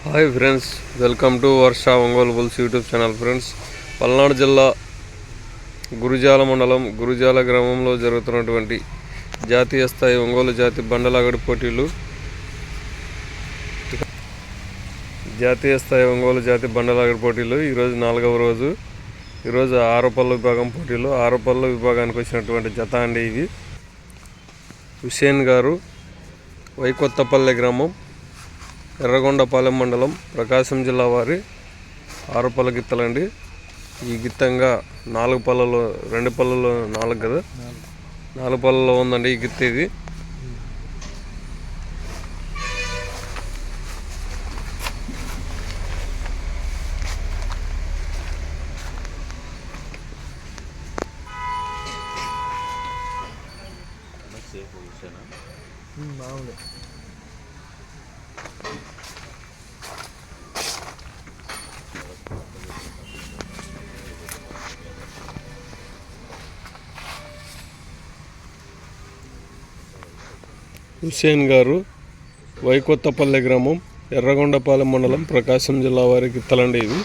Hi friends, welcome to Varsha Ongole bulls YouTube channel. Friends, Palnadu జిల్లా గురుజాల మండలం గురుజాల గ్రామంలో జరుగుతున్నటువంటి జాతీయ స్థాయి ఒంగోలు జాతి బండలాగడి పోటీలు ఈరోజు 4వ రోజు. ఈరోజు ఆరోపల్ల విభాగం పోటీలు. ఆరోపల్ల విభాగానికి వచ్చినటువంటి జత అండి ఇవి. హుసేన్ గారు, వైకొత్తపల్లె గ్రామం, ఎర్రగొండపాలెం మండలం, ప్రకాశం జిల్లా వారి ఆరుపల్ల గిత్తలండి. ఈ గిత్తంగా 4 పళ్ళలో 2 పళ్ళలో 4 కదా, 4 పళ్ళలో ఉందండి ఈ గిత్త. ఇది బాగుంది. హుసేన్ గారు, వైకొత్తపల్లె గ్రామం, ఎర్రగొండపాలెం మండలం, ప్రకాశం జిల్లా వారి గిత్తలండి ఇవి.